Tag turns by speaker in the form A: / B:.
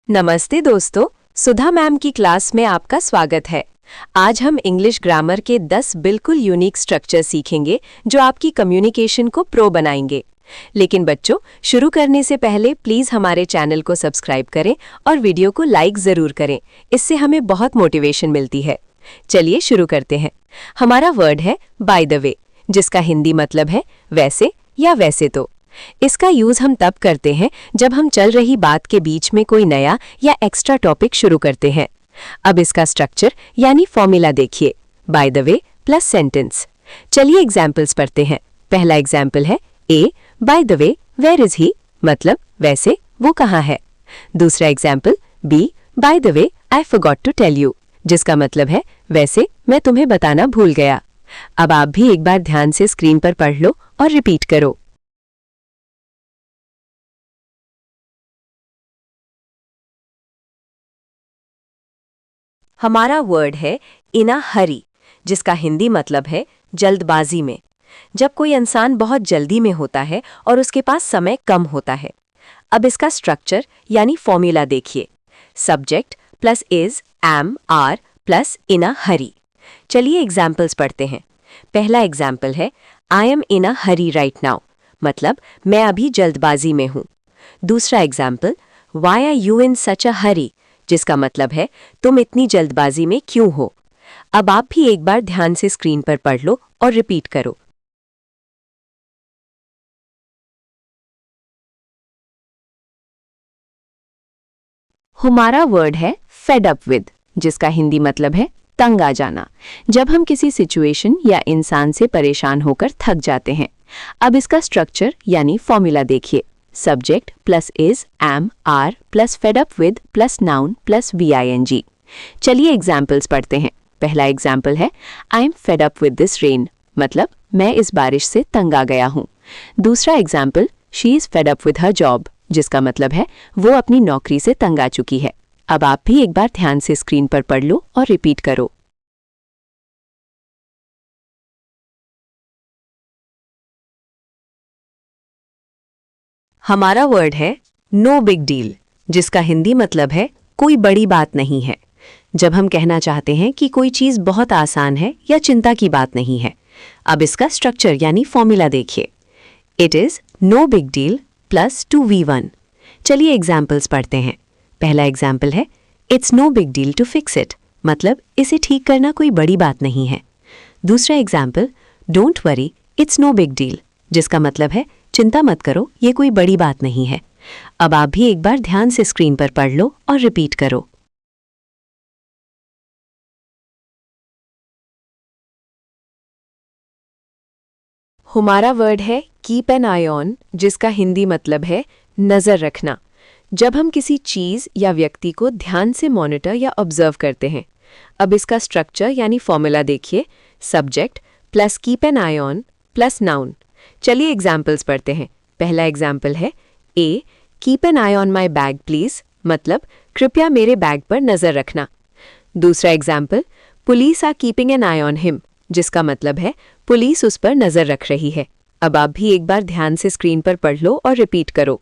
A: नमस्ते दोस्तों, सुधा मैम की क्लास में आपका स्वागत है। आज हम इंग्लिश ग्रामर के 10 बिल्कुल यूनिक स्ट्रक्चर सीखेंगे जो आपकी कम्युनिकेशन को प्रो बनाएंगे। लेकिन बच्चों, शुरू करने से पहले प्लीज हमारे चैनल को सब्सक्राइब करें और वीडियो को लाइक जरूर करें। इससे हमें बहुत मोटिवेशन मिलती है। चलिए शुरू करते हैं। हमारा वर्ड है बाय द वे, जिसका हिंदी मतलब है वैसे या वैसे तो। इसका यूज हम तब करते हैं जब हम चल रही बात के बीच में कोई नया या एक्स्ट्रा टॉपिक शुरू करते हैं। अब इसका स्ट्रक्चर यानी फॉर्मूला देखिए, by the way plus sentence. चलिए एग्जाम्पल्स पढ़ते हैं। पहला एग्जाम्पल है A by the way where is he, मतलब वैसे वो कहाँ है। दूसरा example B by the way I forgot to tell you, जिसका मतलब है वैसे मैं तुम्हें बताना भूल गया। अब आप भी एक बार ध्यान से स्क्रीन पर पढ़ लो और रिपीट करो। हमारा वर्ड है इन अ हरी, जिसका हिंदी मतलब है जल्दबाजी में। जब कोई इंसान बहुत जल्दी में होता है और उसके पास समय कम होता है। अब इसका स्ट्रक्चर यानी फॉर्मूला देखिए, subject plus is am are plus in a hurry. चलिए एग्जाम्पल्स पढ़ते हैं। पहला एग्जाम्पल है I am in a hurry right now, मतलब मैं अभी जल्दबाजी में हूँ। दूसरा example why are you in such a hurry, जिसका मतलब है तुम इतनी जल्दबाजी में क्यों हो। अब आप भी एक बार ध्यान से स्क्रीन पर पढ़ लो और रिपीट करो। हमारा वर्ड है फेड अप विद, जिसका हिंदी मतलब है तंग आ जाना। जब हम किसी सिचुएशन या इंसान से परेशान होकर थक जाते हैं। अब इसका स्ट्रक्चर यानी फॉर्मूला देखिए, subject plus is am are plus fed up with plus noun plus VING। चलिए एग्जाम्पल्स पढ़ते हैं। पहला एग्जाम्पल है I am fed up with this rain, मतलब मैं इस बारिश से तंग आ गया हूँ। दूसरा example she is fed up with her job, जिसका मतलब है वो अपनी नौकरी से तंग आ चुकी है। अब आप भी एक बार ध्यान से स्क्रीन पर पढ़ लो और रिपीट करो। हमारा वर्ड है नो बिग डील, जिसका हिंदी मतलब है कोई बड़ी बात नहीं है। जब हम कहना चाहते हैं कि कोई चीज़ बहुत आसान है या चिंता की बात नहीं है। अब इसका स्ट्रक्चर यानी फॉर्मूला देखिए, it is no big deal plus 2V1। चलिए एग्जाम्पल्स पढ़ते हैं। पहला एग्जाम्पल है it's no big deal to fix it, मतलब इसे ठीक करना कोई बड़ी बात नहीं है। दूसरा example don't worry it's no big deal, जिसका मतलब है चिंता मत करो, ये कोई बड़ी बात नहीं है। अब आप भी एक बार ध्यान से स्क्रीन पर पढ़ लो और रिपीट करो। हमारा वर्ड है कीप एन आई ऑन, जिसका हिंदी मतलब है नज़र रखना। जब हम किसी चीज़ या व्यक्ति को ध्यान से मॉनिटर या ऑब्जर्व करते हैं। अब इसका स्ट्रक्चर यानी फॉर्मूला देखिए, subject plus keep an eye on plus noun. चलिए एग्जाम्पल्स पढ़ते हैं। पहला एग्जाम्पल है A keep an eye on my bag please, मतलब कृपया मेरे बैग पर नज़र रखना। दूसरा example police are keeping an eye on him, जिसका मतलब है पुलिस उस पर नज़र रख रही है। अब आप भी एक बार ध्यान से स्क्रीन पर पढ़ लो और रिपीट करो।